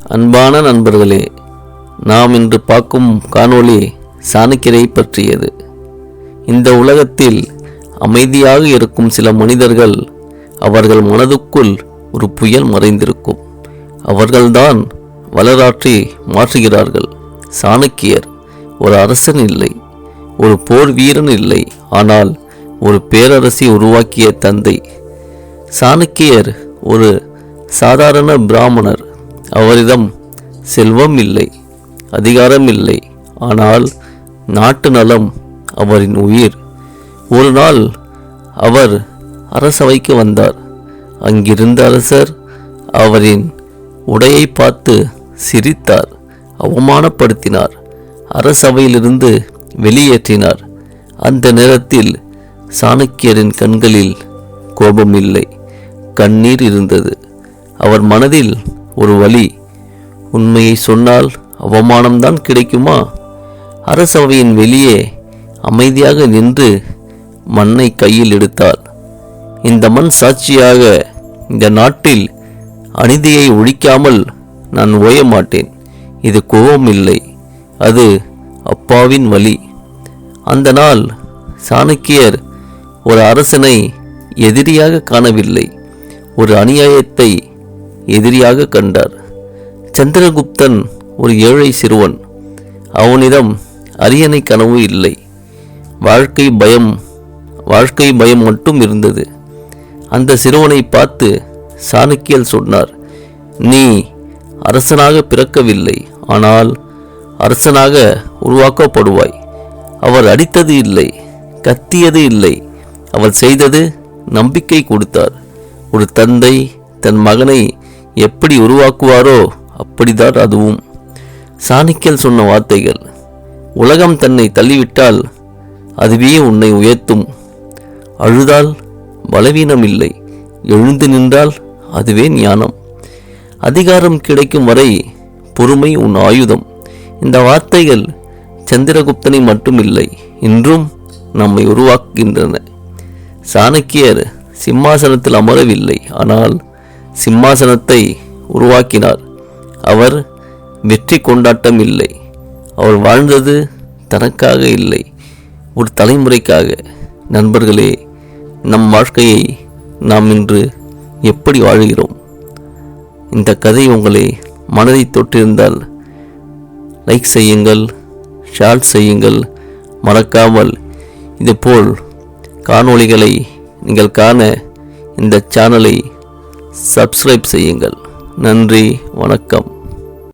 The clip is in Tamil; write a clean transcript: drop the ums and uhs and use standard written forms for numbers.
அன்பான நண்பர்களே, நாம் இன்று பார்க்கும் காணொளி சாணக்கியரை பற்றியது. இந்த உலகத்தில் அமைதியாக இருக்கும் சில மனிதர்கள், அவர்கள் மனதுக்குள் ஒரு புயல் மறைந்திருக்கும். அவர்கள்தான் வரலாற்றை மாற்றுகிறார்கள். சாணக்கியர் ஒரு அரசன் இல்லை, ஒரு போர் வீரன் இல்லை, ஆனால் ஒரு பேரரசை உருவாக்கிய தந்தை. சாணக்கியர் ஒரு சாதாரண பிராமணர். அவரிடம் செல்வம் இல்லை, அதிகாரம் இல்லை, ஆனால் நாட்டு நலம் அவரின் உயிர். ஒரு நாள் அவர் அரசவைக்கு வந்தார். அங்கிருந்த அரசர் அவரின் உடையை பார்த்து சிரித்தார், அவமானப்படுத்தினார், அரசவையிலிருந்து வெளியேற்றினார். அந்த நேரத்தில் சாணக்கியரின் கண்களில் கோபம் இல்லை, கண்ணீர் இருந்தது. அவர் மனதில் ஒரு வலி. உண்மையை சொன்னால் அவமானம்தான் கிடைக்குமா? அரசவையின் வெளியே அமைதியாக நின்று மண்ணை கையில் எடுத்தார். இந்த மண் சாட்சியாக இந்த நாட்டில் அநீதியை ஒழிக்காமல் நான் ஓய மாட்டேன். இது கோபம் இல்லை, அது அப்பாவின் வலி. அந்த நாள் சாணக்கியர் ஒரு அரசனை எதிரியாக காணவில்லை, ஒரு அநியாயத்தை எதிரியாக கண்டார். சந்திரகுப்தன் ஒரு ஏழை சிறுவன். அவனிடம் அரியணை கனவு இல்லை, வாழ்க்கை பயம் மட்டும் இருந்தது. அந்த சிறுவனை பார்த்து சாணக்கியர் சொன்னார், நீ அரசனாக பிறக்கவில்லை, ஆனால் அரசனாக உருவாக்கப்படுவாய். அவர் அடித்தது இல்லை, கத்தியது இல்லை, அவர் செய்தது நம்பிக்கை கொடுத்தார். ஒரு தந்தை தன் மகனை எப்படி உருவாக்குவாரோ அப்படிதான் அதுவும். சாணக்கியர் சொன்ன வார்த்தைகள். உலகம் தன்னை தள்ளிவிட்டால் அதுவே உன்னை உயர்த்தும். அழுதால் பலவீனம் இல்லை, எழுந்து நின்றால் அதுவே ஞானம். அதிகாரம் கிடைக்கும் வரை பொறுமை உன் ஆயுதம். இந்த வார்த்தைகள் சந்திரகுப்தனை மட்டுமில்லை, இன்றும் நம்மை உருவாக்குகின்றன. சாணக்கியர் சிம்மாசனத்தில் அமரவில்லை, ஆனால் சிம்மாசனத்தை உருவாக்கினார். அவர் வெற்றி கொண்டாட்டம் இல்லை, அவர் வாழ்ந்தது தனக்காக இல்லை, ஒரு தலைமுறைக்காக. நண்பர்களே, நம் வாழ்க்கையை நாம் இன்று எப்படி வாழ்கிறோம்? இந்த கதை உங்களை மனதை தொட்டிருந்தால் லைக் செய்யுங்கள், ஷேர் செய்யுங்கள். மறக்காமல் இதுபோல் காணொளிகளை நீங்கள் காண இந்த சேனலை சப்ஸ்கிரைப் செய்யுங்கள். நன்றி, வணக்கம்.